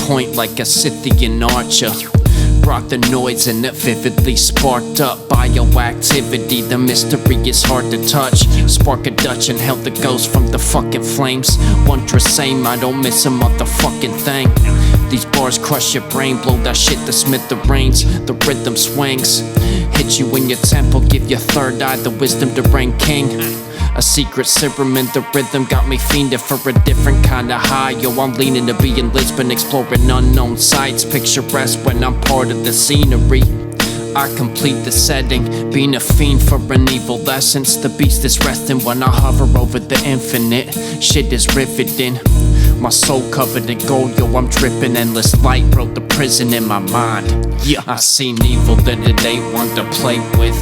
point like a Scythian archer. Brought the noise and it vividly sparked up bioactivity. The mystery is hard to touch. Spark a Dutch and held the ghost from the fucking flames. Wondrous aim, I don't miss a motherfucking thing. These bars crush your brain, blow that shit to smithereens. The rhythm swings, hit you in your temple, give your third eye the wisdom to reign king. A secret serum in the rhythm got me fiending for a different kind of high. Yo, I'm leaning to be in Lisbon, exploring unknown sights. Picturesque when I'm part of the scenery. I complete the setting, being a fiend for an evil essence. The beast is resting when I hover over the infinite. Shit is riveting, my soul covered in gold. Yo, I'm dripping endless light, wrote the prison in my mind. Yeah, I seen evil that it ain't one to play with.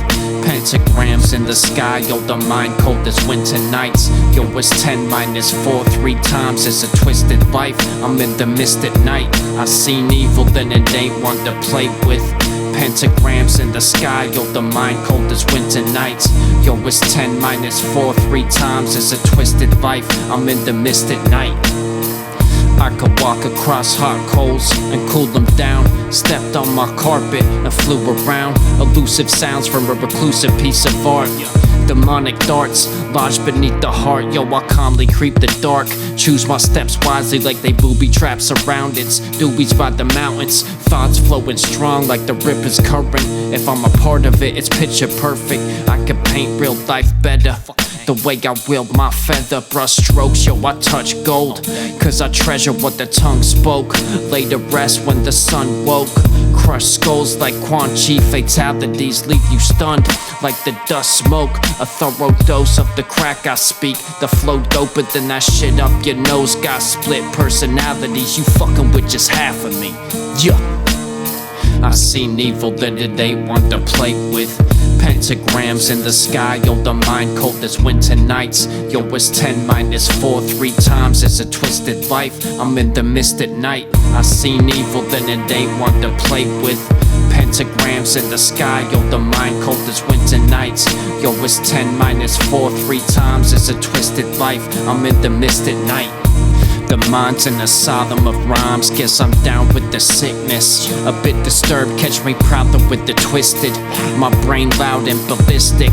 Pentagrams in the sky, yo, the mind cold as winter nights. Yo, it's 10 minus 4, 3 times, it's a twisted life. I'm in the mist at night. I seen evil, then it ain't one to play with. Pentagrams in the sky, yo, the mind cold as winter nights. Yo, it's 10 minus 4, 3 times, it's a twisted life. I'm in the mist at night. I could walk across hot coals and cool them down. Stepped on my carpet and flew around. Elusive sounds from a reclusive piece of art. Demonic darts lodged beneath the heart. Yo, I calmly creep the dark. Choose my steps wisely like they booby trap surroundings. Dewey's by the mountains, thoughts flowing strong like the river's current. If I'm a part of it, it's picture perfect. I could paint real life better. The way I wield my feather, brush strokes, yo, I touch gold. Cause I treasure what the tongue spoke. Lay to rest when the sun woke. Crush skulls like Quang, fatalities leave you stunned like the dust smoke. A thorough dose of the crack I speak. The flow doper than that shit up your nose. Got split personalities, you fucking with just half of me. Yeah, I seen evil that it ain't one to play with. Pentagrams in the sky, yo, the mind cold as winter nights. Yo, it's 10 minus 4, 3 times, it's a twisted life. I'm in the mist at night. I seen evil, then it ain't one to play with. Pentagrams in the sky, yo, the mind cold as winter nights. Yo, it's 10 minus 4, 3 times, it's a twisted life. I'm in the mist at night. The mind's an asylum of rhymes. Guess I'm down with the sickness. A bit disturbed, catch me prowler with the twisted. My brain loud and ballistic.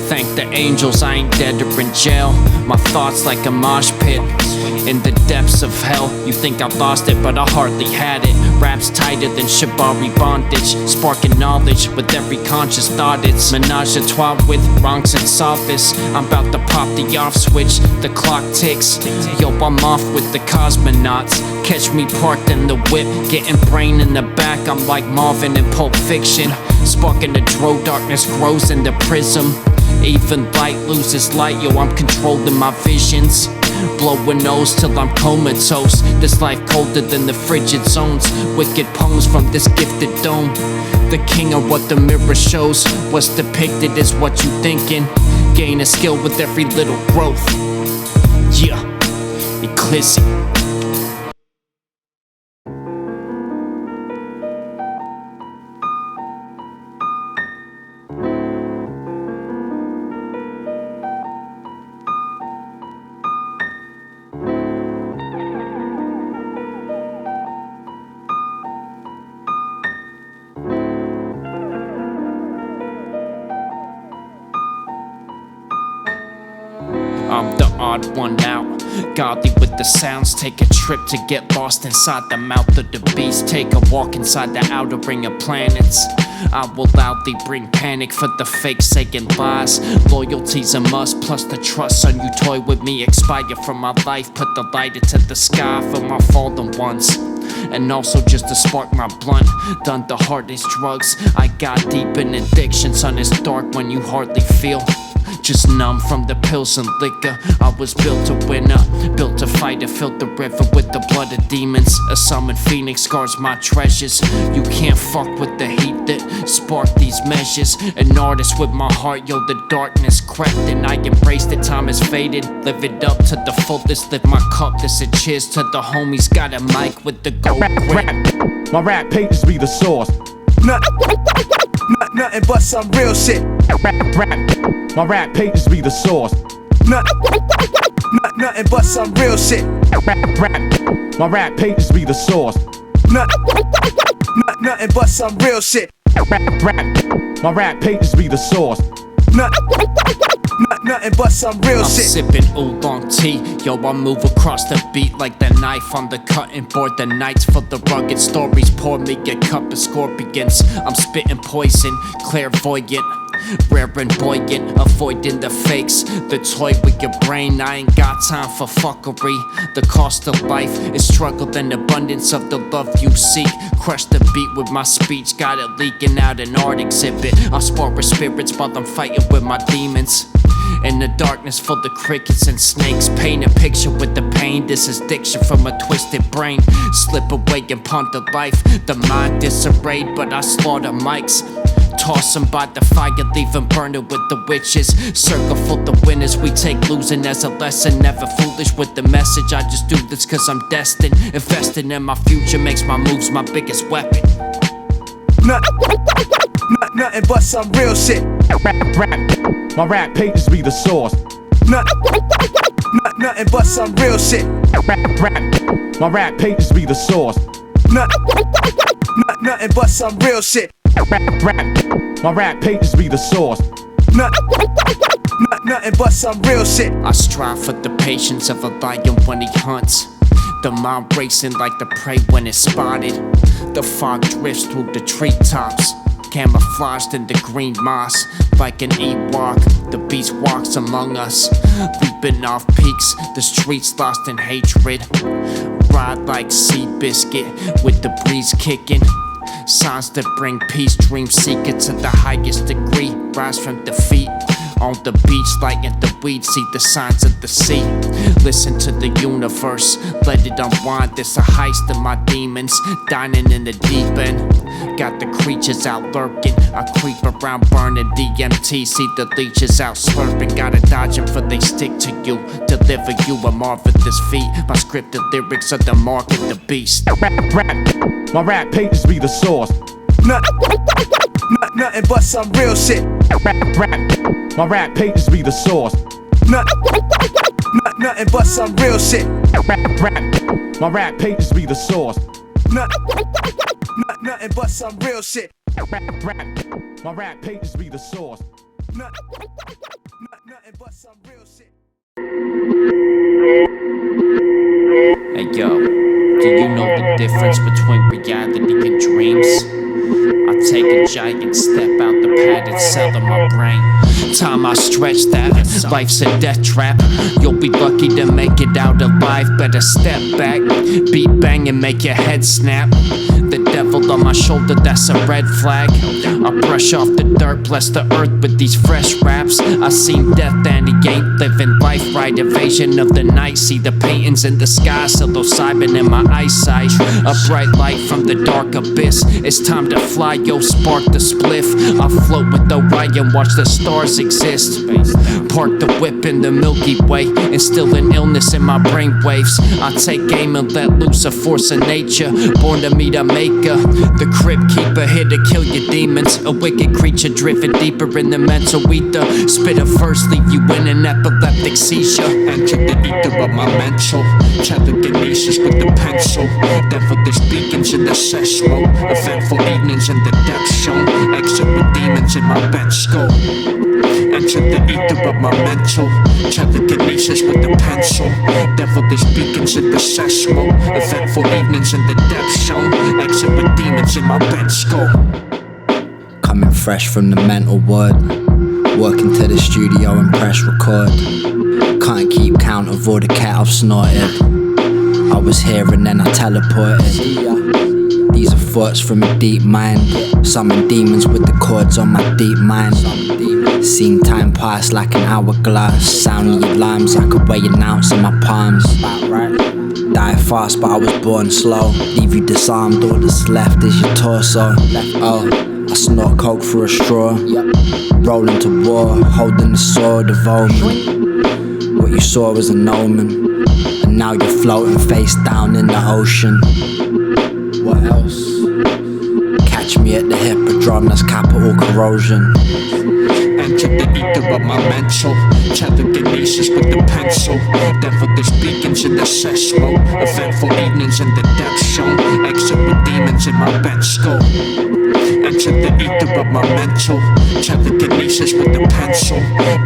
Thank the angels I ain't dead or in jail. My thoughts like a mosh pit in the depths of hell. You think I lost it, but I hardly had it. Raps tighter than shibari bondage, sparking knowledge with every conscious thought. It's menage a trois with wrongs and sophists. I'm about to pop the off switch, the clock ticks. Yo, I'm off with the cosmonauts. Catch me parked in the whip, getting brain in the back. I'm like Marvin in Pulp Fiction. Sparking the dro, darkness grows in the prism. Even light loses light, yo, I'm controlling my visions. Blowing nose till I'm comatose. This life colder than the frigid zones. Wicked poems from this gifted dome. The king of what the mirror shows. What's depicted is what you thinking. Gain a skill with every little growth. Yeah, Eclyse. I'm the odd one out, godly with the sounds. Take a trip to get lost inside the mouth of the beast. Take a walk inside the outer ring of planets. I will loudly bring panic for the fake saying lies. Loyalty's a must, plus the trust. Son, you toy with me, expire from my life. Put the light into the sky for my fallen ones. And also just to spark my blunt. Done the hardest drugs. I got deep in addiction. Son, it's dark when you hardly feel. Just numb from the pills and liquor. I was built to winner, built to fight, to fill the river with the blood of demons. A summoned phoenix guards my treasures. You can't fuck with the heat that spark these measures. An artist with my heart, yo, the darkness crept and I embraced it, time has faded. Live it up to the fullest, lift my cup, this a cheers to the homies. Got a mic with the gold grip. My rap pages be the source. Nothing but some real shit. My rap pages be the source. Nothing but some real shit. My rap pages be the source. Nothing but some real shit. My rap pages be the source. Nothing but some real I'm shit. sipping oolong tea, yo, I move across the beat like the knife on the cutting board. The nights for the rugged stories, pour me a cup of scorpions. I'm spitting poison, clairvoyant, rare and buoyant, avoiding the fakes. The toy with your brain, I ain't got time for fuckery. The cost of life is struggle and abundance of the love you seek. Crush the beat with my speech, got it leaking out an art exhibit. I spar with spirits while I'm fighting with my demons. In the darkness full of crickets and snakes, paint a picture with the pain. This is diction from a twisted brain. Slip away and ponder life. The mind disarrayed, but I slaughter mics. Toss them by the fire, leave them burning with the witches. Circle full of winners, we take losing as a lesson. Never foolish with the message, I just do this cause I'm destined. Investing in my future makes my moves my biggest weapon. Nothing but some real shit. My rap pages be the source. Nothing but some real shit. My rap pages be the source. Nothing but some real shit. My rap pages be the source. Nothing but some real shit. I strive for the patience of a lion when he hunts. The mind racing like the prey when it's spotted. The fog drifts through the treetops, camouflaged in the green moss. Like an Ewok, the beast walks among us, leaping off peaks, the streets lost in hatred. Ride like Seabiscuit with the breeze kicking. Signs that bring peace, dream seeker to the highest degree. Rise from defeat. On the beach, lighting the weed, see the signs of the sea. Listen to the universe, let it unwind. There's a heist of my demons, dining in the deep end. Got the creatures out lurking, I creep around burning DMT. See the leeches out slurping, gotta dodge them for they stick to you. Deliver you a marvelous feat. My scripted lyrics are the mark of the beast. My rap pages be the source. Nothing but some real shit. My rap pages be the source. Nothing but some real shit. My rap pages be the source. Nothing but some real shit. My rap pages be the source. Nothing but some real shit. Hey yo, do you know the difference between reality and dreams? I take a giant step out the padded cell of my brain. Time I stretch that, life's a death trap. You'll be lucky to make it out alive. Better step back, beat bang and make your head snap. The devil on my shoulder, that's a red flag. I brush off the dirt, bless the earth with these fresh raps. I seen death and he ain't living life right. Evasion of the night, see the paintings in the sky. Psilocybin in my eyesight, a bright light from the dark abyss. It's time to fly, yo, spark the spliff. I float with Orion, watch the stars exist. Park the whip in the Milky Way, instilling illness in my brain waves. I take aim and let loose a force of nature, born to meet a maker. The crypt keeper here to kill your demons, a wicked creature driven deeper in the mental ether. Spit a verse, leave you in an epileptic seizure. Enter the ether of my mental, telekinesis with the pencil. Devilish beacons in the sesmo, eventful evenings in the depth zone. Exit with demons in my bench skull. Enter the ether of my mental, telekinesis with the pencil. Devilish beacons in the sesmo, eventful evenings in the depth zone. Exit with demons in my bench skull. Coming fresh from the mental ward, working to the studio and press record. Can't keep count of all the cat I've snorted. I was here and then I teleported. These are thoughts from a deep mind, summon demons with the chords on my deep mind. Seen time pass like an hourglass, sound the alarms I could weigh an ounce in my palms. Die fast but I was born slow, leave you disarmed, all that's left is your torso. Oh, I snort coke through a straw, roll into war, holding the sword of omen. What you saw was an omen, and now you're floating face down in the ocean. What else? Catch me at the hippodrome, that's capital corrosion. Enter the ether of my mental. Telekinesis with the pencil. Devilish beacons in the sesmo. Eventful evenings in the depth zone. Exit with demons in my bench scope. Enter the ether of my mental. Telekinesis with the pencil.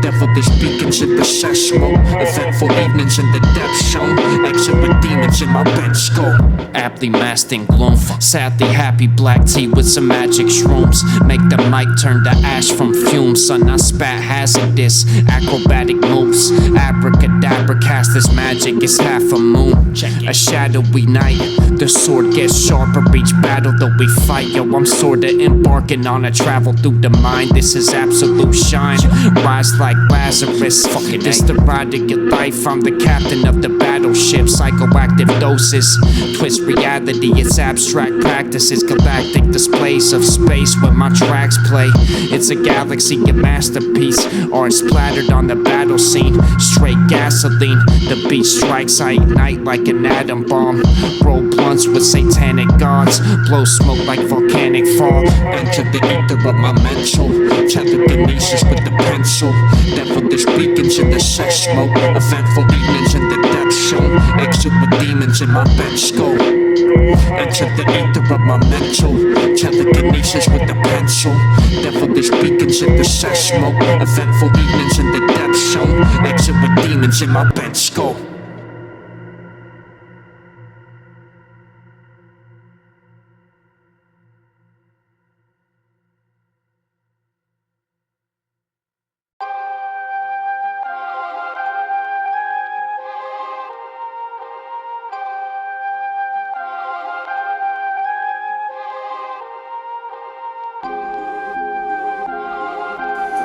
Devilish beacons in the sesmo. Eventful evenings in the depth zone. Exit with demons in my bench scope. Aptly masked in gloom, sadly happy black tea with some magic shrooms. Make the mic turn to ash from fumes. Son, I spat hazardous acrobatic moves. Abracadabra, cast this magic, it's half a moon. A shadowy night, the sword gets sharper each battle that we fight. Yo, I'm sorta embarking on a travel through the mind. This is absolute shine, rise like Lazarus. This the ride of your life, I'm the captain of the battleship. Psychoactive doses, twist reality, it's abstract practices. Galactic displays of space where my tracks play. It's a galaxy, a masterpiece. Art splattered on the battle scene. Straight gasoline, the beat strikes, I ignite like an atom bomb. Roll blunts with satanic gods. Blow smoke like volcanic fog. Enter the ether of my mental. Telekinesis with the pencil. Devilish beacons in the sesmo. Eventful evenings in the depth zone. Exit with demons in my bench scope. Enter the ether of my mental. Telekinesis with the pencil. Devilish beacons in the sesmo. Eventful evenings in the depth zone. Exit with demons in my bench scope.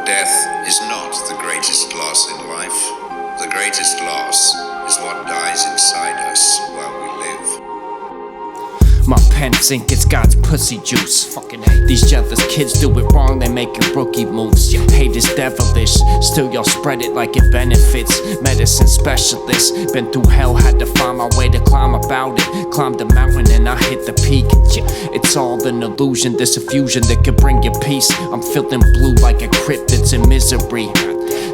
Death is not the greatest loss in life. The greatest loss is what dies inside us while we live. My pen's ink, it's God's pussy juice. Fucking hate these jealous kids, do it wrong, they making rookie moves. Hate is devilish, still y'all spread it like it benefits. Medicine specialist, been through hell, had to find my way to climb about it. Climbed the mountain and I hit the peak. It's all an illusion, this effusion that could bring you peace. I'm feeling blue like a crypt that's in misery.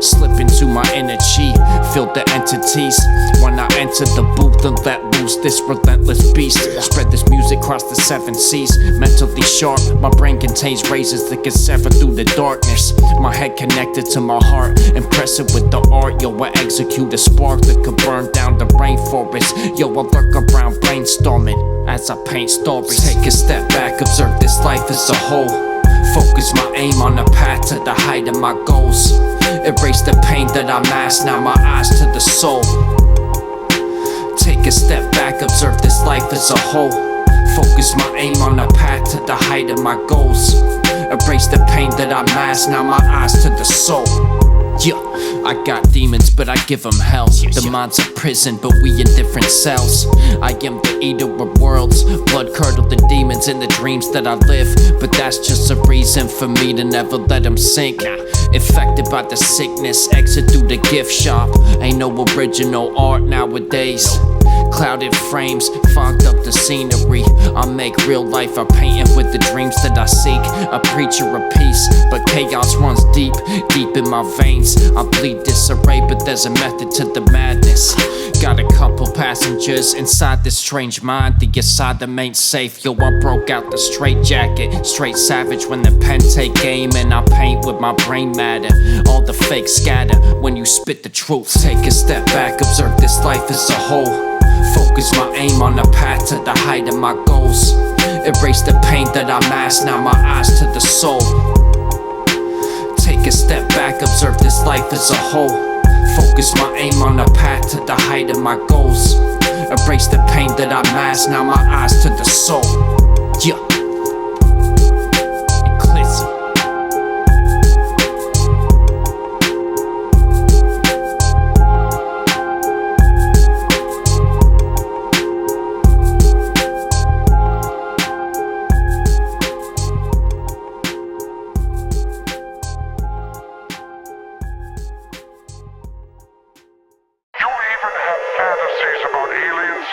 Slip into my inner chi, feel the entities. When I enter the booth and let loose this relentless beast. Spread this music across the 7 seas. Mentally sharp, my brain contains razors that can sever through the darkness. My head connected to my heart, impress it with the art. Yo, I execute a spark that could burn down the rainforest. Yo, I lurk around brainstorming as I paint stories. Take a step back, observe this life as a whole. Focus my aim on the path to the height of my goals. Erase the pain that I mask, now my eyes to the soul. Take a step back, observe this life as a whole. Focus my aim on the path to the height of my goals. Erase the pain that I mask, now my eyes to the soul. Yeah, I got demons, but I give them hell. The mind's a prison, but we in different cells. I am the eater of worlds, blood curdled the demons in the dreams that I live. But that's just a reason for me to never let them sink. Infected by the sickness, exit through the gift shop. Ain't no original art nowadays. Clouded frames, fogged up the scenery. I make real life, I paint it with the dreams that I seek. A preacher of peace, but chaos runs deep, deep in my veins. I bleed disarray, but there's a method to the madness. Got a couple passengers inside this strange mind. The asylum ain't safe, yo, I broke out the straight jacket. Straight savage when the pen take aim and I paint with my brain matter. All the fake scatter when you spit the truth. Take a step back, observe this life as a whole. Focus my aim on the path to the height of my goals. Erase the pain that I mask, now my eyes to the soul. Take a step back, observe this life as a whole. Focus my aim on the path to the height of my goals. Erase the pain that I mask, now my eyes to the soul. Yeah. Eclyse.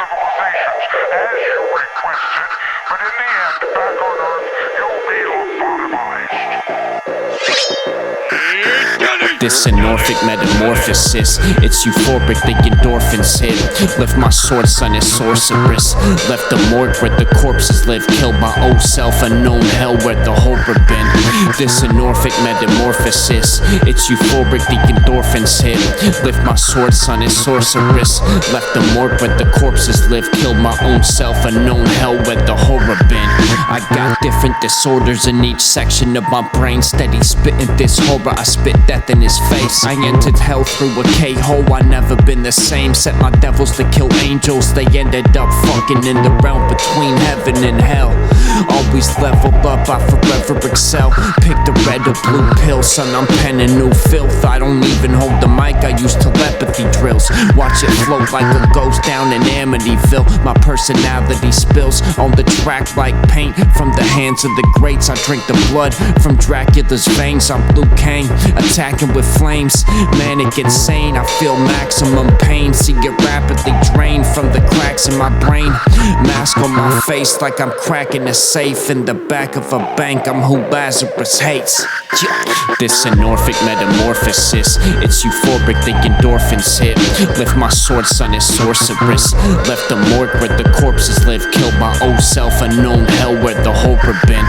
Civilizations as you requested, but in the end, This an Orphic metamorphosis. It's euphoric, the endorphins hit. Lift my sword, son, is sorceress. Left the morgue where the corpses live. Killed my old self, unknown hell where the horror been. This an Orphic metamorphosis. It's euphoric, the endorphins hit. Lift my sword, son, is sorceress. Left the morgue where the corpses live. Killed my own self, unknown hell where the horror been. I got different disorders in each section of my brain. Steady spitting this horror, I spit death in his face. I entered hell through a K-hole, I never been the same. Set my devils to kill angels, they ended up fucking in the realm between heaven and hell. Always level up, I forever excel. Pick the red or blue pill, son, I'm penning new filth. I don't even hold the mic, I use telepathy drills. Watch it float like a ghost down in Amityville. My personality spills on the track like paint from the hands of the greats. I drink the blood from Dracula's veins. I'm Liu Kang, attacking with flames. Manic insane, I feel maximum pain. See it rapidly drain from the cracks in my brain. Mask on my face like I'm cracking a safe in the back of a bank. I'm who Lazarus hates. This an Orphic metamorphosis. It's euphoric, the endorphins hit. Lift my sword, son, is sorceress. Left the morgue where the corpses live. Killed my old self, unknown hell where the horror been.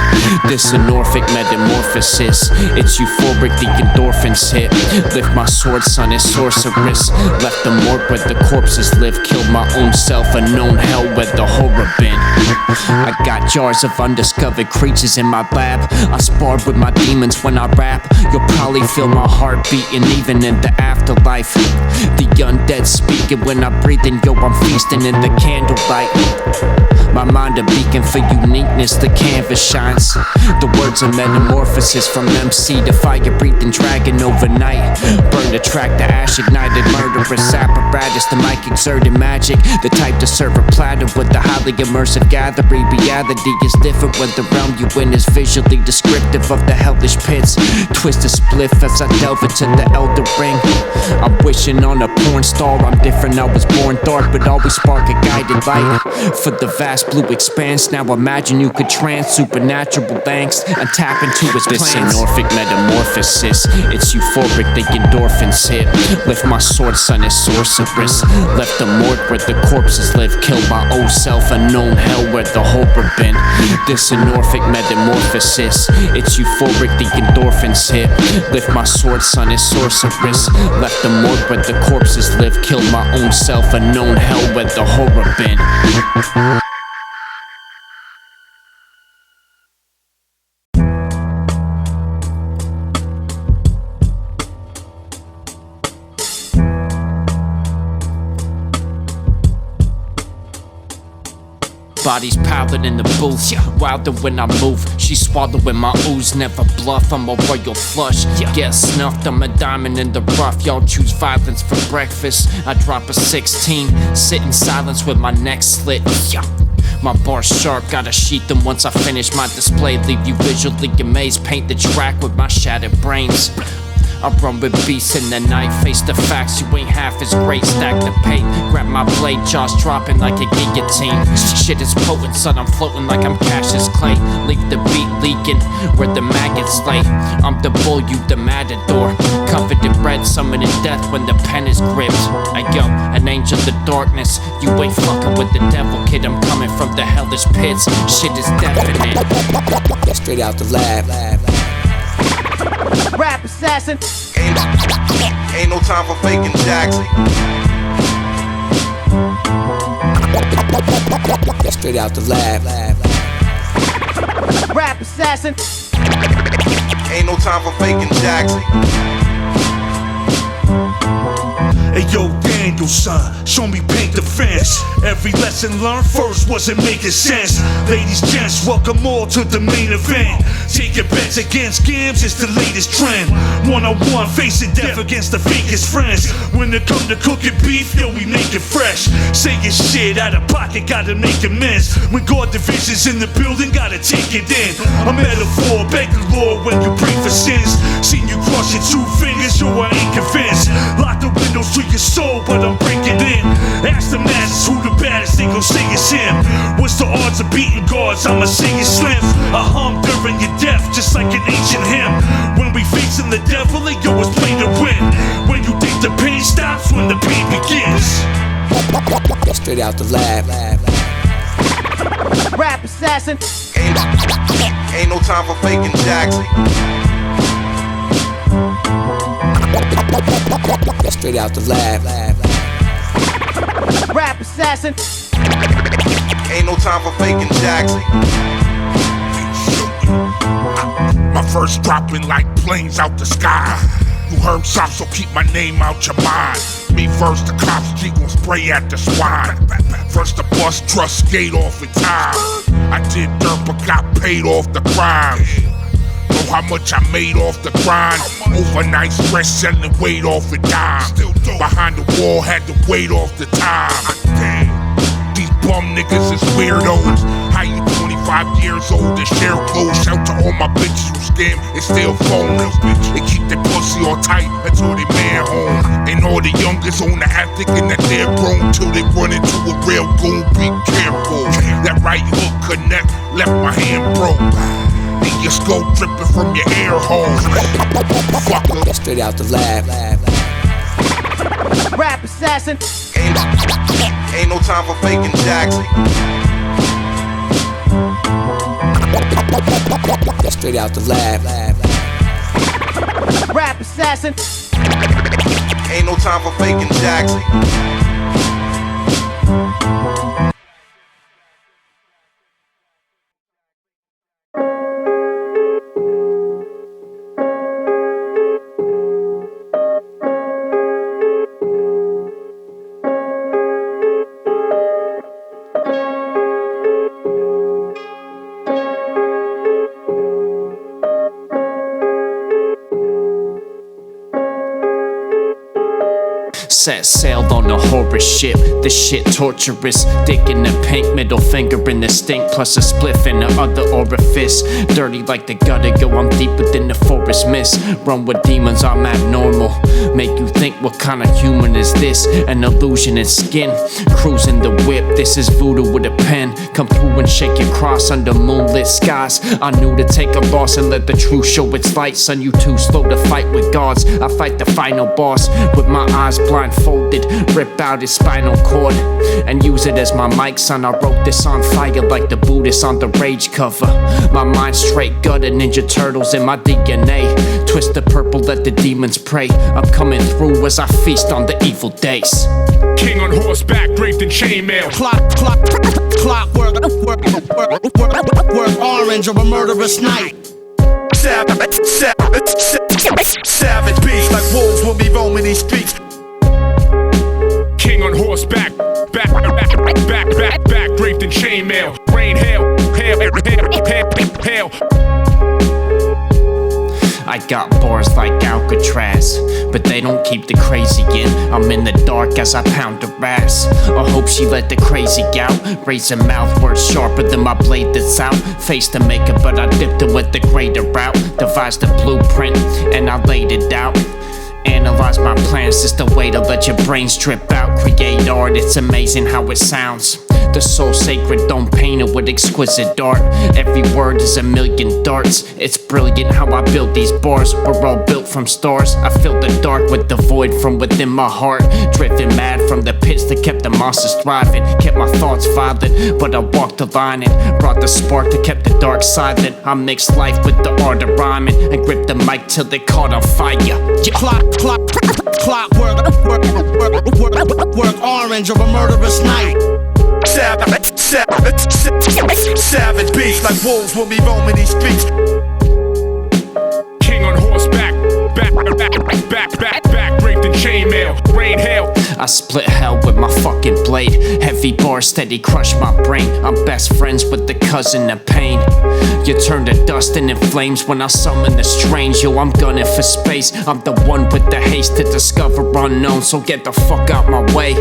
This an Orphic metamorphosis. It's euphoric, the endorphins hit. Lift my sword, son, is sorceress. Left the morgue where the corpses live. Killed my own self, unknown hell where the horror been. I got jars of undiscovered creatures in my lab. I sparred with my demons when I rap. You'll probably feel my heart beating even in the afterlife. The undead speaking when I breathe in, yo, I'm feasting in the candlelight. My mind a beacon for uniqueness, the canvas shines. The words of metamorphosis from MC to fire-breathing dragon overnight. Burn the track, the ash ignited murderous apparatus. The mic exerted magic, the type to serve a platter with the highly immersive gathering. Reality is different when the realm you in is visually descriptive of the hellish pits. Twist a spliff as I delve into the elder ring. I'm wishing on a porn star, I'm different, I was born dark, but always spark a guided light for the vast blue expanse. Now imagine you could trance supernatural angst and tap into his plans. This an Orphic metamorphosis. It's euphoric, the endorphins hit. Lift my sword, son, is sorceress. Left the morgue where the corpses live. Killed my old self, unknown hell where the horror been. This an Orphic metamorphosis. It's euphoric, the endorphins hit. Lift my sword, son, is sorceress. Left the morgue where the corpses live. Killed my own self, unknown hell where the horror been. Bodies powdered in the booth, wilder when I move. She swallowing my ooze, never bluff. I'm a royal flush, get snuffed. I'm a diamond in the rough. Y'all choose violence for breakfast. I drop a 16, sit in silence with my neck slit. My bars sharp, gotta sheath them once I finish my display. Leave you visually amazed, paint the track with my shattered brains. I run with beasts in the night, face the facts, you ain't half as great. Stack the paint, grab my blade, jaws dropping like a guillotine. Shit is potent, son, I'm floating like I'm Cassius Clay. Leave the beat leaking, where the maggots lay. I'm the bull, you the matador. Covered in red, summoning death when the pen is gripped. Yo, an angel of darkness, you ain't fucking with the devil, kid. I'm coming from the hellish pits, shit is definite. Straight out the lab. Rap assassin. Ain't no time for faking Jackson. Straight out the lab. Rap assassin. Ain't no time for faking Jackson. Hey yo, Daniel, son, show me paint the fence. Every lesson learned first wasn't making sense. Ladies, gents, welcome all to the main event. Taking bets against scams is the latest trend. One-on-one, facing death against the fakest friends. When it come to cooking beef, yo, we make it fresh. Saying shit out of pocket, gotta make amends. When God divisions in the building, gotta take it in. A metaphor, beg the Lord when you pray for sins. Seen you cross your 2 fingers, yo, I ain't convinced. Lock the windows to your soul, but I'm breaking in. Ask the masses who the baddest, they gon' say it's him. What's the odds of beating gods? I'ma say it's slim. I hum during your death, just like an ancient hymn. When we facing the devil, they go, it's plain to win. when the beat begins. Straight out the lab. Rap assassin. Ain't no time for faking jacks. Straight out the lab. Rap assassin. Ain't no time for faking jacks. My verse dropping like planes out the sky. You heard some, so keep my name out your mind. Me first, the cops G gon' spray at the swine. First the bus trust skate off in time. I did dirt but got paid off the crime. Know how much I made off the grind. Overnight stress selling weight off a dime. Behind the wall had to wait off the time. These bum niggas is weirdos. How you 25 years old and share clothes? Shout to all my bitches who scam and steal phones. They keep their pussy all tight until they man home. And all the youngest on the attic and that they're grown till they run into a real goon. Be careful. That right hook connect, left my hand broke. Leave your skull dripping from your air hole. Fucker. Straight out the lab. Rap assassin. Ain't no time for faking jacks. Straight out the lab. Rap assassin. Ain't no time for faking jacks. Set sailed on a horror ship, this shit torturous. Dick in the pink, middle finger in the stink, plus a spliff in the other orifice. Dirty like the gutter, yo, I'm deep within the forest mist. Run with demons, I'm abnormal. Make you think, what kind of human is this? An illusion in skin, cruising the whip. This is voodoo with a pen. Come through and shake your cross under moonlit skies. I knew to take a loss and let the truth show its light. Son, you too slow to fight with gods. I fight the final boss with my eyes blindfolded. Rip out his spinal cord and use it as my mic, son. I wrote this on fire like the Buddhist on the Rage cover. My mind straight gutter, Ninja Turtles in my DNA. Twist the purple, let the demons pray. I'm coming through as I feast on the evil days. King on horseback, draped in chainmail. Clockwork, orange of a murderous night. Savage beats like wolves when we roaming these streets. King on horseback, back, draped in chainmail. Rain, hail. I got bars like Alcatraz, but they don't keep the crazy in. I'm in the dark as I pound her ass. I hope she let the crazy out. Raise her mouth, words sharper than my blade that's out. Face to make it, but I dipped it with the greater route. Devised the blueprint, and I laid it out. Analyze my plans, just a way to let your brain strip out. Create art, it's amazing how it sounds. The soul sacred, don't paint it with exquisite art. Every word is a million darts. It's brilliant how I build these bars. We're all built from stars. I fill the dark with the void from within my heart. Driven mad from the pits that kept the monsters thriving. Kept my thoughts violent, but I walked the line and brought the spark that kept the dark silent. I mixed life with the art of rhyming and gripped the mic till they caught on fire. Clockwork, orange of a murderous night. Savage beats like wolves when we roaming these streets. King on horseback, back, draped in chainmail. Rain, hail. I split hell with my fucking blade. Heavy bars steady crush my brain. I'm best friends with the cousin of pain. You turn to dust and in flames when I summon the strange. Yo, I'm gunning for space. I'm the one with the haste to discover unknown. So get the fuck out my way.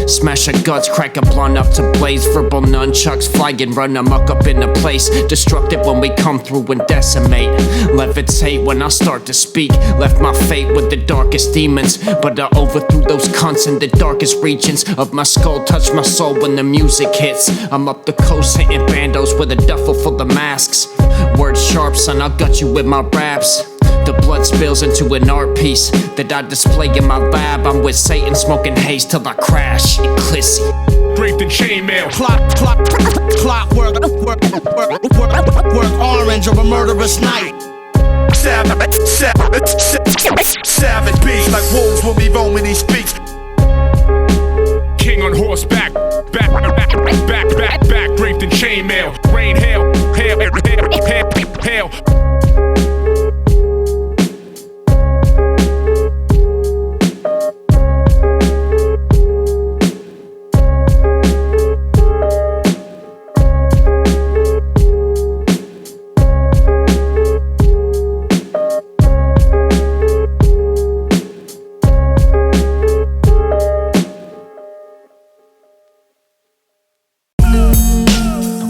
Smash your guts, crack a blunt up to blaze. Verbal nunchucks fly and run amok up in the place. Destructive when we come through and decimate. Levitate when I start to speak. Left my fate with the darkest demons, but I overthrew those cunts in the darkest regions of my skull. Touch my soul when the music hits. I'm up the coast hitting bandos with a duffel full of masks. Words sharp, son, I'll gut you with my raps. The blood spills into an art piece that I display in my lab. I'm with Satan smoking haze till I crash. Eclyse. Draped in chainmail. Clockwork orange of a murderous night. Savage beats like wolves will be roaming these streets. King on horseback, back, draped in chainmail. Rain, hail.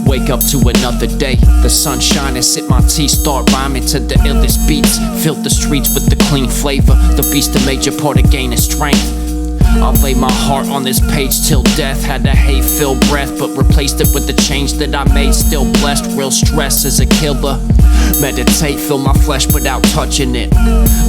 Wake up to another day, the sun shining, sip my tea, start rhyming to the illest beats. Fill the streets with the clean flavor, the beast a major part of gaining strength. I'll lay my heart on this page till death. Had a hate-filled breath, but replaced it with the change that I made. Still blessed, real stress is a killer. Meditate, feel my flesh without touching it.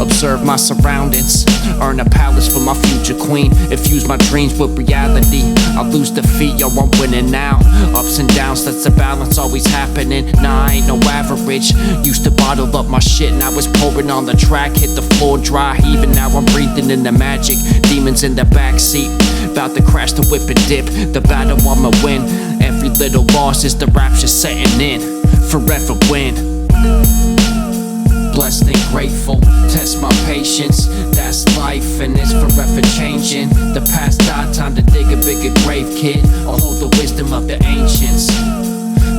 Observe my surroundings, earn a palace for my future queen. Infuse my dreams with reality. I lose defeat, yo, I'm winning now. Ups and downs, that's the balance always happening. Nah, I ain't no average. Used to bottle up my shit, now it's pouring on the track. Hit the floor dry, even now I'm breathing in the magic. Demons in the backseat, about to crash the whip and dip. The battle I'ma win. Every little loss is the rapture setting in. Forever win. Blessed and grateful, test my patience. That's life and it's forever changing. The past died, time to dig a bigger grave, kid. I'll hold the wisdom of the ancients.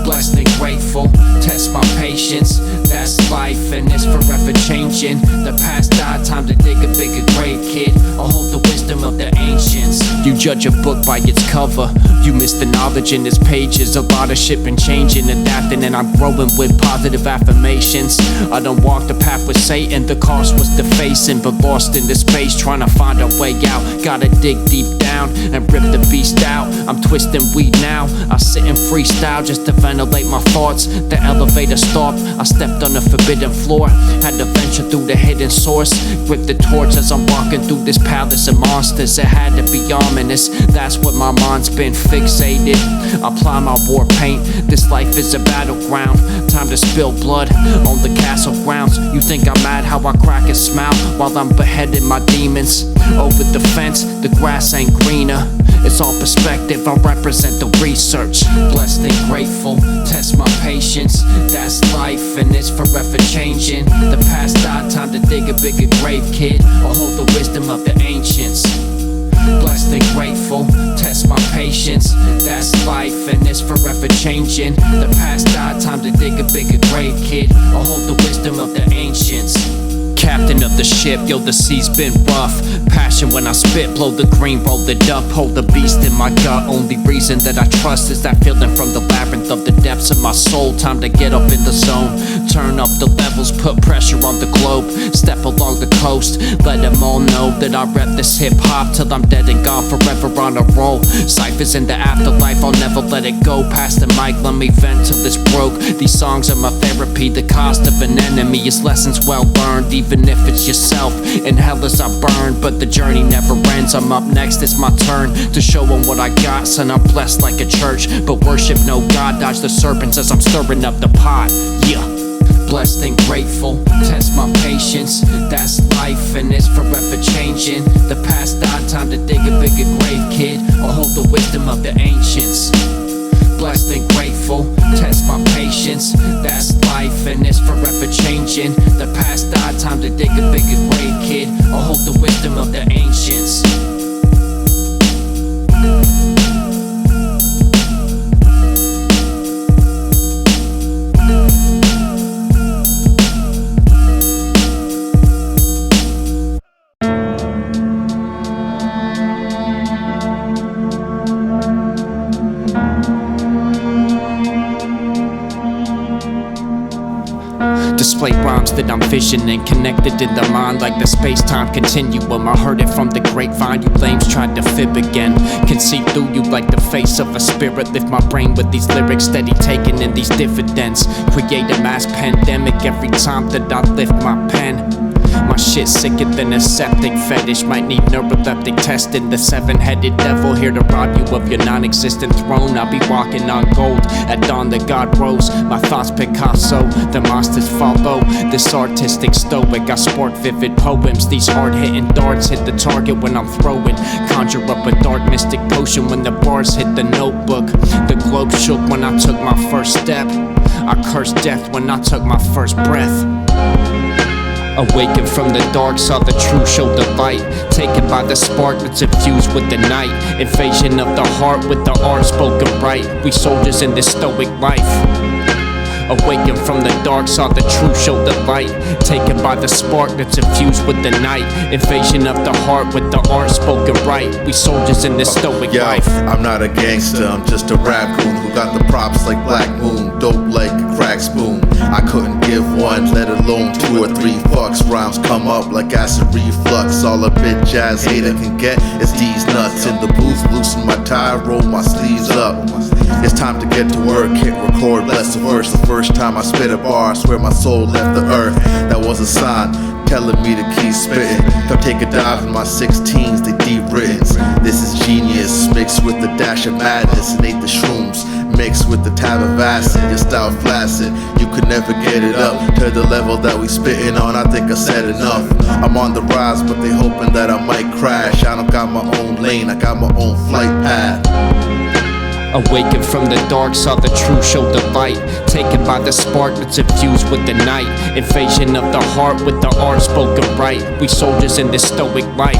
Blessed and grateful, test my patience. That's life and it's forever changing. The past died, time to dig a bigger grave, kid. I'll hold the wisdom of the ancients. You judge a book by its cover. You miss the knowledge in its pages. A lot of shit been changing, adapting, and I'm growing with positive affirmations. I don't walk the path with Satan. The cost was defacing, but lost in the space, trying to find a way out. Gotta dig deep down and rip the beast out. I'm twisting weed now. I sit and freestyle just to ventilate my thoughts. The elevator stopped. I stepped on the forbidden floor. Had to venture through the hidden source. Grip the torch as I'm walking through this palace of monsters. It had to be ominous. That's what my mind's been fixated. Apply my war paint. This life is a battleground. Time to spill blood on the castle grounds. You think I'm mad how I crack a smile while I'm beheading my demons? Over the fence, the grass ain't greener. It's all perspective, I represent the research. Blessed and grateful, test my patience. That's life and it's forever changing. The past died, time to dig a bigger grave, kid. I'll hold the wisdom of the ancients. Blessed and grateful, test my patience. That's life and it's forever changing. The past died, time to dig a bigger grave, kid. I'll hold the wisdom of the ancients. Captain of the ship, yo, the sea's been rough. Passion when I spit, blow the green, roll it up. Hold the beast in my gut. Only reason that I trust is that feeling from the labyrinth of the depths of my soul. Time to get up in the zone. Turn up the levels, put pressure on the globe. Step along the coast, let them all know that I rep this hip-hop till I'm dead and gone, forever on a roll. Ciphers in the afterlife, I'll never let it go. Pass the mic, let me vent till it's broke. These songs are my therapy. The cost of an enemy is lessons well learned. Even if it's yourself, in hell as I burn. But the journey never ends, I'm up next, it's my turn to show them what I got. Son, I'm blessed like a church, but worship no God. Dodge the serpents as I'm stirring up the pot, yeah. Blessed and grateful, test my patience. That's life and it's forever changing. The past died, time to dig a bigger grave, kid. I'll hold the wisdom of the ancients. Blessed and grateful, test my patience. That's life and it's forever changing. The past died, time to dig a bigger grave, kid. I'll hold the wisdom of the ancients. Display rhymes that I'm visioning, connected in the mind like the space-time continuum. I heard it from the grapevine, you lames tried to fib again. Can see through you like the face of a spirit. Lift my brain with these lyrics, steady taking in these dividends. Create a mass pandemic every time that I lift my pen. My shit's sicker than a septic fetish. Might need neuroleptic testing. The seven-headed devil here to rob you of your non-existent throne. I'll be walking on gold at dawn the god rose. My thoughts Picasso, the monsters follow. This artistic stoic, I sport vivid poems. These hard-hitting darts hit the target when I'm throwing. Conjure up a dark mystic potion when the bars hit the notebook. The globe shook when I took my first step. I cursed death when I took my first breath. Awaken from the dark, saw the truth, showed the light. Taken by the spark that's infused with the night. Invasion of the heart with the art spoken right. We soldiers in this stoic life. Awaken from the dark, saw the truth, showed the light. Taken by the spark that's infused with the night. Invasion of the heart with the art spoken right. We soldiers in this stoic life. I'm not a gangster, I'm just a raccoon who got the props like Black Moon, dope like a crack spoon. I couldn't give one, let alone 2 or 3 fucks. Rhymes come up like acid reflux. All a bitch ass hater can get is these nuts. In the booth, loosen my tie, roll my sleeves up. It's time to get to work, hit record, bless the verse. The first time I spit a bar, I swear my soul left the earth. That was a sign telling me to keep spitting. Come take a dive in my 16s, they deep written. This is genius, mixed with the dash of madness. And ate the shrooms, mixed with the tab of acid. Your style flaccid, you could never get it up to the level that we spitting on. I think I said enough. I'm on the rise, but they hoping that I might crash. I don't got my own lane, I got my own flight path. Awaken from the dark, saw the truth, showed the light. Taken by the spark that's infused with the night. Invasion of the heart with the art spoken right. We soldiers in this stoic life.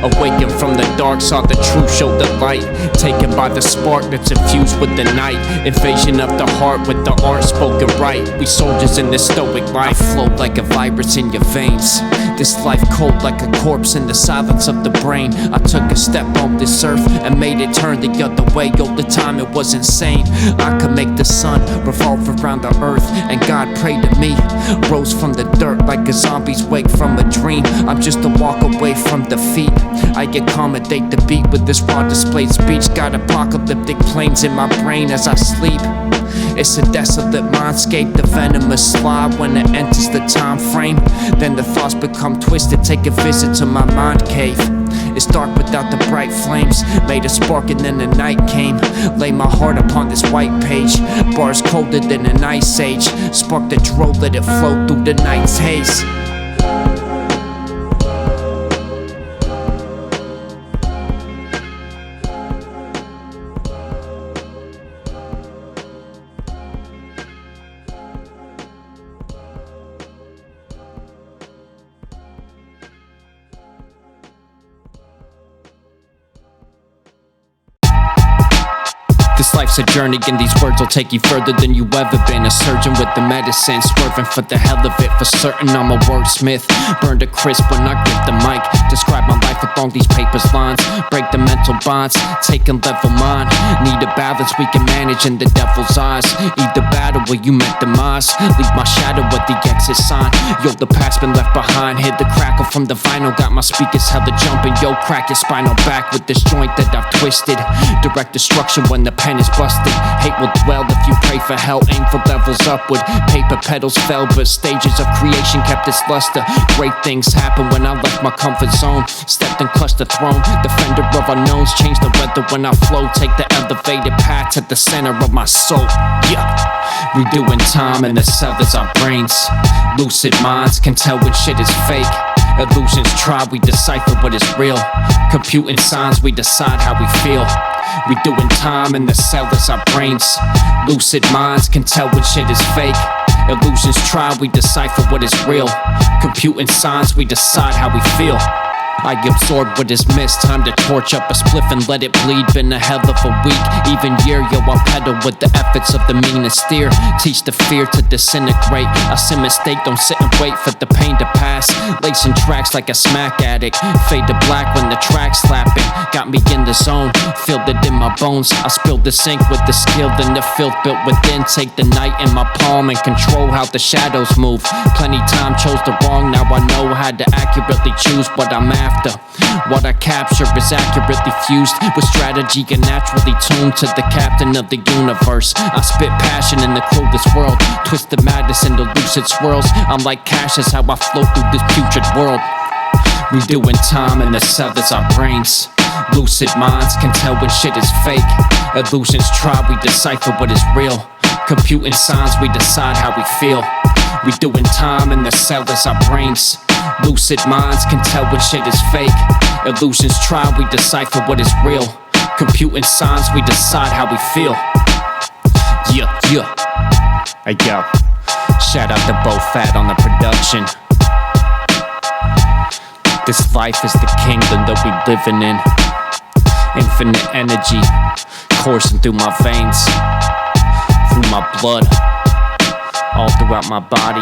Awaken from the dark, saw the truth, showed the light. Taken by the spark that's infused with the night. Invasion of the heart with the art spoken right. We soldiers in this stoic life. I float like a virus in your veins. This life cold like a corpse in the silence of the brain. I took a step on this earth and made it turn the other way. Yo, the time it was insane. I could make the sun revolve around the earth, and God prayed to me. Rose from the dirt like a zombie's wake from a dream. I'm just a walk away from defeat. I accommodate the beat with this raw displayed speech. Got apocalyptic planes in my brain as I sleep. It's a desolate mindscape, the venomous slide when it enters the time frame. Then the thoughts become twisted, take a visit to my mind cave. It's dark without the bright flames, made a spark and then the night came. Lay my heart upon this white page, bars colder than an ice age. Spark the drove, let it flow through the night's haze. This life's a journey and these words will take you further than you ever been. A surgeon with the medicine, swerving for the hell of it. For certain I'm a wordsmith, burned a crisp when I grip the mic. Describe my life along these papers lines. Break the mental bonds, take and level mine. Need a balance we can manage in the devil's eyes. Either battle or you meant demise. Leave my shadow at the exit sign. Yo, the past been left behind. Hear the crackle from the vinyl, got my speakers hella jumping. Yo, crack your spinal back with this joint that I've twisted. Direct destruction when the pen is busted. Hate will dwell if you pray for hell. Aim for levels upward. Paper petals fell, but stages of creation kept its luster. Great things happen when I left my comfort zone. Stepped and clutched the throne. Defender of unknowns. Change the weather when I flow. Take the elevated path to the center of my soul. Yeah. We doing time in the cell is our brains. Lucid minds can tell when shit is fake. Illusions try, we decipher what is real. Computing signs, we decide how we feel. We doing time in the cell is our brains. Lucid minds can tell when shit is fake. Illusions try, we decipher what is real. Computing signs, we decide how we feel. I absorb what is missed. Time to torch up a spliff and let it bleed. Been a hell of a week, even year. Yo, I pedal with the efforts of the meanest steer. Teach the fear to disintegrate. I sin mistake, don't sit and wait for the pain to pass. Lacing tracks like a smack addict. Fade to black when the track's slapping. Got me in the zone, feel it in my bones. I spilled the sink with the skill, then the filth built within. Take the night in my palm and control how the shadows move. Plenty time chose the wrong, now I know how to accurately choose what I'm after. What I capture is accurately fused with strategy and naturally tuned to the captain of the universe. I spit passion in the coldest world, twist the madness into lucid swirls. I'm like cash is how I float through this putrid world. We doing time in the cellars our brains. Lucid minds can tell when shit is fake. Illusions try, we decipher what is real. Computing signs, we decide how we feel. We doing time in the cellars our brains. Lucid minds can tell when shit is fake. Illusions try, we decipher what is real. Computing signs, we decide how we feel. Yeah, yeah. Hey yo, shout out to Bofaatbeatz on the production. This life is the kingdom that we living in. Infinite energy coursing through my veins, through my blood, all throughout my body.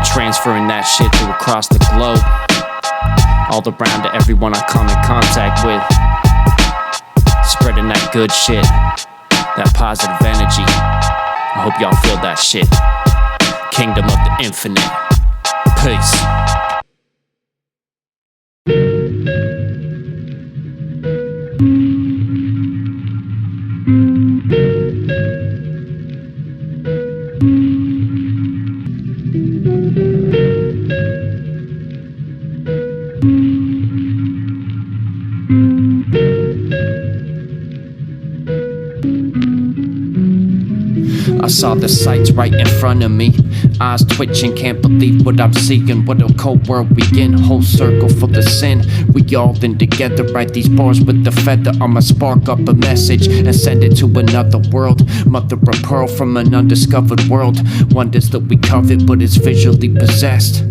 Transferring that shit through across the globe, all around to everyone I come in contact with. Spreading that good shit, that positive energy. I hope y'all feel that shit. Kingdom of the infinite. Peace. I saw the sights right in front of me. Eyes twitching, can't believe what I'm seeing. What a cold world we in, whole circle full of sin. We all in together, write these bars with the feather. I'ma spark up a message and send it to another world. Mother of pearl from an undiscovered world. Wonders that we covet, but it's visually possessed.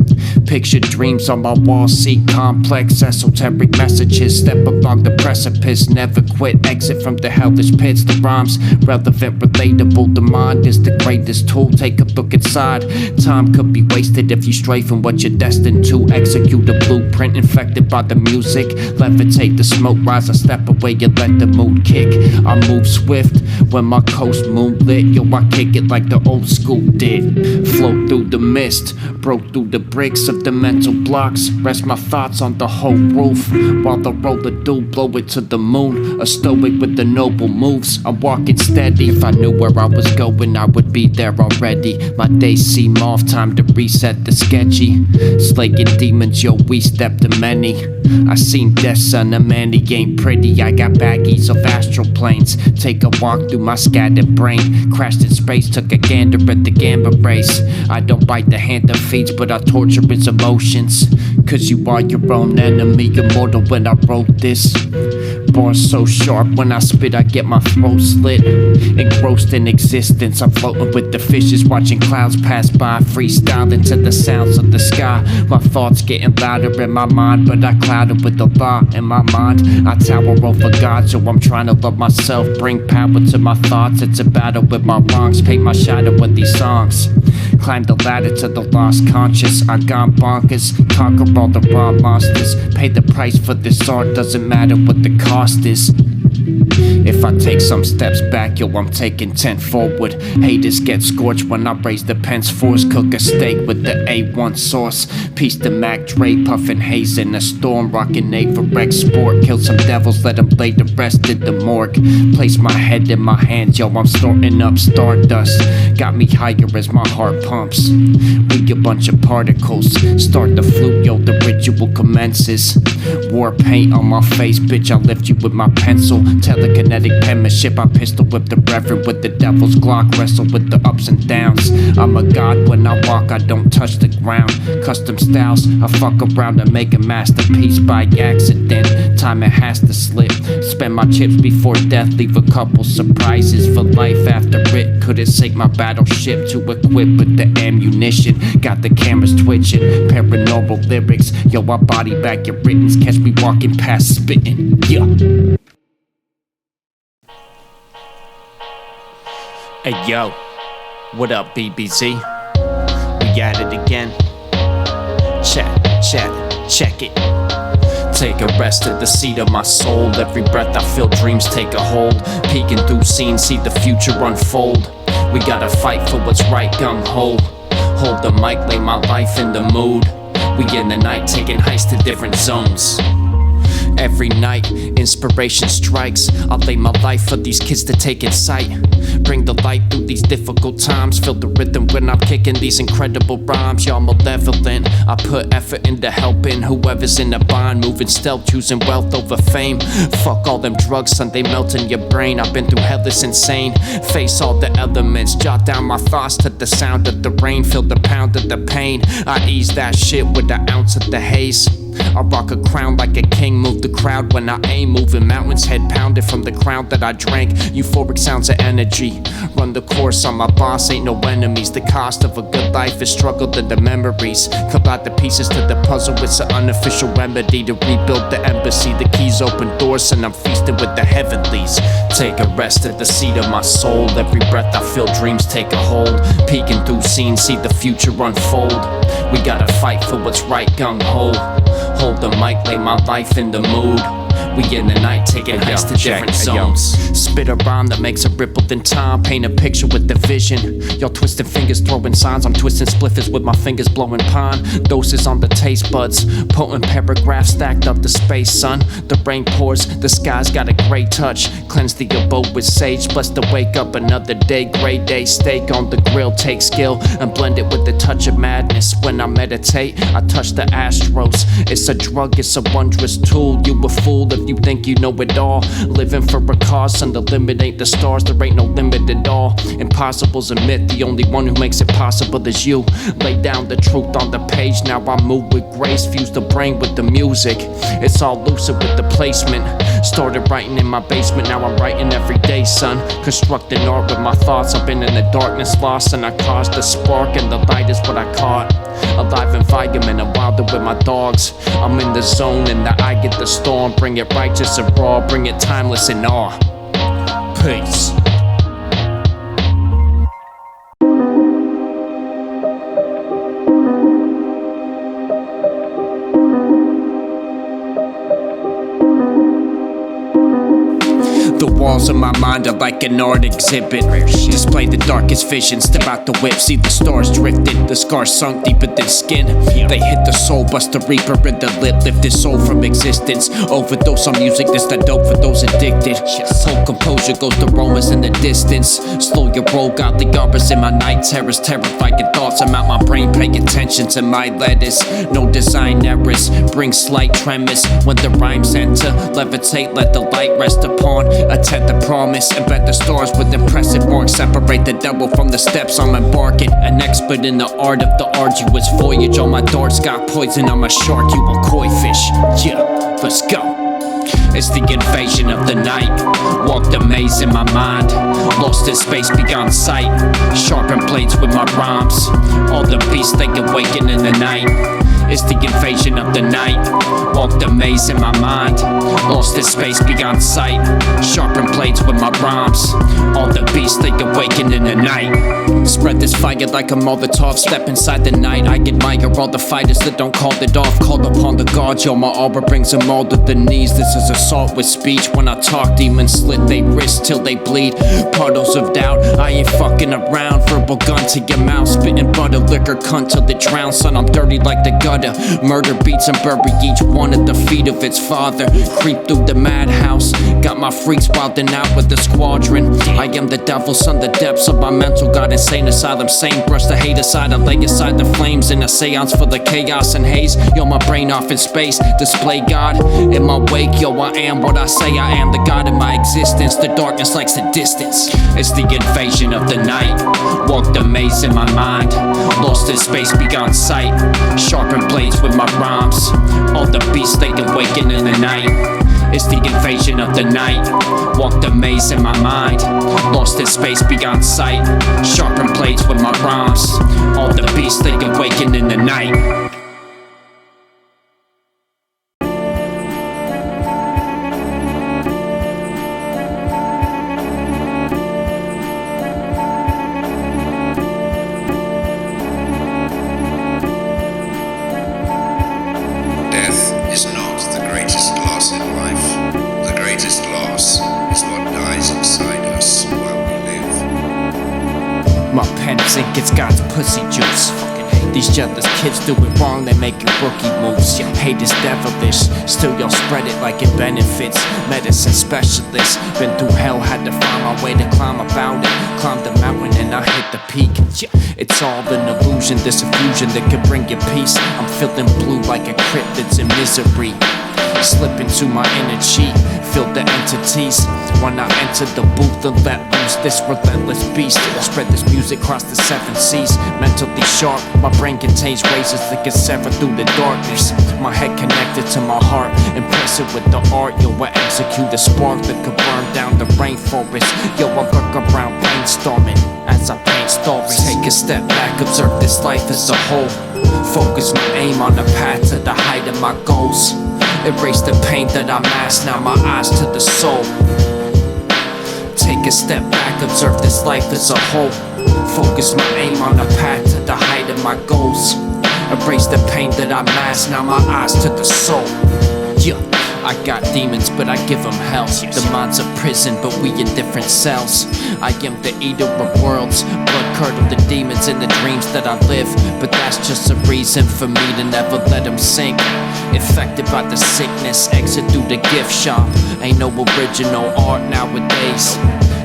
Picture dreams on my wall, see complex esoteric messages. Step along the precipice, never quit. Exit from the hellish pits. The rhymes relevant, relatable. The mind is the greatest tool. Take a look inside. Time could be wasted if you stray from what you're destined to. Execute a blueprint infected by the music. Levitate the smoke, rise. I step away and let the mood kick. I move swift when my coast moonlit. Yo, I kick it like the old school did. Float through the mist, broke through the bricks of the mental blocks. Rest my thoughts on the whole roof while the roller do blow it to the moon. A stoic with the noble moves. I'm walking steady. If I knew where I was going, I would be there already. My days seem off, time to reset the sketchy. Slaying demons, yo, we stepped to many. I seen death, son, a man, he ain't pretty. I got baggies of astral planes. Take a walk through my scattered brain. Crashed in space, took a gander at the gamma race. I don't bite the hand that feeds, but I torture its emotions. Cause you are your own enemy, immortal when I wrote this. Bars so sharp, when I spit I get my throat slit. Engrossed in existence, I'm floating with the fishes. Watching clouds pass by, freestyling to the sounds of the sky. My thoughts getting louder in my mind, but I cloud it with the law in my mind. I tower over God, so I'm trying to love myself. Bring power to my thoughts, it's a battle with my wrongs. Paint my shadow in these songs. Climb the ladder to the lost conscious. I gone bonkers, conquer all the raw monsters. Pay the price for this art, doesn't matter what the cost is. If I take some steps back, yo, I'm taking 10 forward. Haters get scorched when I raise the pen's force. Cook a steak with the A1 sauce. Piece to Mac Dre, puffin' haze in a storm. Rockin' A for export. Kill some devils, let them lay the rest in the morgue. Place my head in my hands, yo, I'm snorting up stardust. Got me higher as my heart pumps. We a bunch of particles. Start the flute, yo, the ritual commences. War paint on my face, bitch, I lift you with my pencil. Telekinetic kinetic penmanship. I pistol whip the reverend with the devil's Glock. Wrestle with the ups and downs. I'm a god when I walk, I don't touch the ground. Custom styles, I fuck around and make a masterpiece by accident. Time it has to slip. Spend my chips before death, leave a couple surprises for life after it. Couldn't sink my battleship to equip with the ammunition. Got the cameras twitching, paranormal lyrics. Yo, I body back your writtens, catch me walking past spitting. Yeah. Hey yo, what up B.B.Z? We at it again. Check it. Take a rest at the seat of my soul. Every breath I feel dreams take a hold. Peeking through scenes, see the future unfold. We gotta fight for what's right, gung-ho. Hold the mic, lay my life in the mood. We in the night taking heists to different zones. Every night, inspiration strikes. I lay my life for these kids to take in sight. Bring the light through these difficult times. Feel the rhythm when I'm kicking these incredible rhymes. Y'all malevolent. I put effort into helping whoever's in the bind. Moving stealth, choosing wealth over fame. Fuck all them drugs, son, they melt in your brain. I've been through hell, it's insane. Face all the elements. Jot down my thoughts to the sound of the rain. Feel the pound of the pain. I ease that shit with an ounce of the haze. I rock a crown like a king, move the crowd when I aim. Moving mountains, head pounded from the crown that I drank. Euphoric sounds of energy. Run the course on my boss, ain't no enemies. The cost of a good life is struggle to the memories. Collide the pieces to the puzzle, it's an unofficial remedy to rebuild the embassy. The keys open doors and I'm feasting with the heavenlies. Take a rest at the seat of my soul. Every breath I feel dreams take a hold. Peeking through scenes, see the future unfold. We gotta fight for what's right, gung-ho. Hold the mic, lay my life in the mood. We in the night taking heists to different zones. Spit a rhyme that makes a ripple in time. Paint a picture with the vision. Y'all twisting fingers, throwing signs. I'm twisting spliffers with my fingers blowing pine. Doses on the taste buds. Potent paragraphs stacked up the space, son. The rain pours, the sky's got a gray touch. Cleanse the abode with sage. Blessed to wake up another day. Gray day, steak on the grill. Take skill and blend it with the touch of madness. When I meditate, I touch the astros. It's a drug, it's a wondrous tool. You a fool if you think you know it all. Living for a cause, and the limit ain't the stars. There ain't no limit at all. Impossible's a myth, the only one who makes it possible is you. Lay down the truth on the page, now I move with grace. Fuse the brain with the music, it's all lucid with the placement. Started writing in my basement, now I'm writing every day, son. Constructing art with my thoughts, I've been in the darkness lost. And I caused the spark, and the light is what I caught. Alive environment, I'm wilder with my dogs. I'm in the zone and I get the storm. Bring it righteous and raw, bring it timeless and awe. Peace. The walls of my mind are like an art exhibit. Display the darkest vision, step out the whip, see the stars drifted. The scars sunk deeper than skin. They hit the soul, bust the reaper in the lip. Lift this soul from existence. Overdose on music, this the dope for those addicted. Whole composure goes to Romans in the distance. Slow your roll, got the arbors in my night terrors. Terrifying thoughts, I'm out my brain, paying attention to my letters. No design errors, bring slight tremors. When the rhymes enter, levitate, let the light rest upon. Attempt the promise and bet the stars with impressive marks. Separate the devil from the steps I'm embarking. An expert in the art of the arduous voyage. All my darts got poison, I'm a shark, you a koi fish. Yeah, let's go. It's the invasion of the night. Walk the maze in my mind. Lost in space beyond sight. Sharpen blades with my rhymes. All the beasts they awaken in the night. It's the invasion of the night. Walk the maze in my mind. Lost in space beyond sight. Sharpen blades with my rhymes. All the beasts they awaken in the night. Spread this fire like a Molotov. Step inside the night. I admire all the fighters that don't call it off. Call upon the gods. Yo, my aura brings them all to the knees. This is assault with speech. When I talk, demons slit they wrists till they bleed. Puddles of doubt, I ain't fucking around. Verbal gun to your mouth, spitting butter liquor cunt till it drowns, son, I'm dirty like the gutter. Murder beats and bury each one at the feet of its father. Creep through the madhouse, got my freaks wildin' out with the squadron. I am the devil, son, the depths of my mental got insane asylum. Same brush the hate aside, I lay aside the flames in a seance for the chaos and haze. Yo, my brain off in space, display God in my wake. Yo, I am what I say I am, the God in my existence. The darkness likes the distance. It's the invasion of the night. Walk the maze in my mind, lost in space beyond sight. Sharpen blades with my rhymes, all the beasts they awaken in the night. It's the invasion of the night. Walk the maze in my mind, lost in space beyond sight. Sharpen blades with my rhymes, all the beasts they awaken in the night. My pen's ink, it's God's pussy juice. These jealous kids do it wrong, they make you rookie moves. Your hate is devilish, still y'all spread it like it benefits. Medicine specialist, been through hell, had to find my way to climb about it. Climbed the mountain and I hit the peak. It's all an illusion, this illusion that could bring you peace. I'm feeling blue like a crypt that's in misery. Slip into my inner chi, feel the entities. When I enter the booth and let loose this relentless beast, spread this music across the 7 seas. Mentally sharp, my brain contains razors that can sever through the darkness. My head connected to my heart, impress it with the art. Yo, I execute a spark that could burn down the rainforest. Yo, I look around brainstorming as I paint stories. Take a step back, observe this life as a whole. Focus my aim on the path to the height of my goals. Erase the pain that I mask, now my eyes to the soul. Take a step back, observe this life as a whole. Focus my aim on the path to the height of my goals. Erase the pain that I mask, now my eyes to the soul. Yeah, I got demons, but I give them hell. The mind's a prison, but we in different cells. I am the eater of worlds, blood curdle the demons in the dreams that I live. But that's just a reason for me to never let them sink. Infected by the sickness, exit through the gift shop. Ain't no original art nowadays.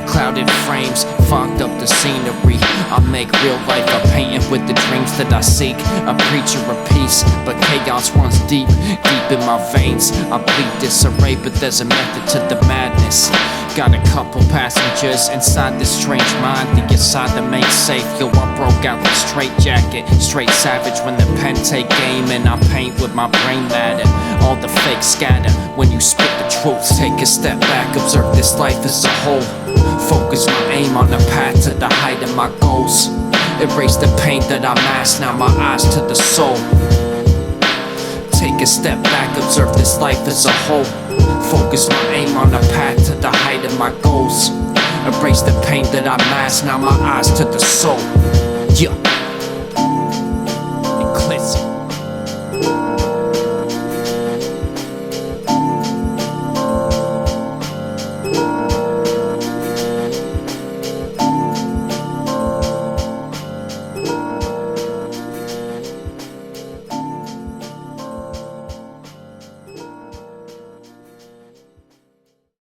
Clouded frames, fogged up the scenery. I make real life a painting with the dreams that I seek. A preacher of peace, but chaos runs deep, deep in my veins. I bleed disarray, but there's a method to the madness. Got a couple passengers inside this strange mind. The inside that makes safe. Yo, I broke out the straight jacket, straight savage when the pen take aim and I paint with my brain matter. All the fake scatter when you spit the truth. Take a step back, observe this life as a whole. Focus my aim on the path to the height of my goals. Erase the pain that I mask, now my eyes to the soul. Take a step back, observe this life as a whole. Focus my aim on the path to the height of my goals. Erase the pain that I mask, now my eyes to the soul. Yeah.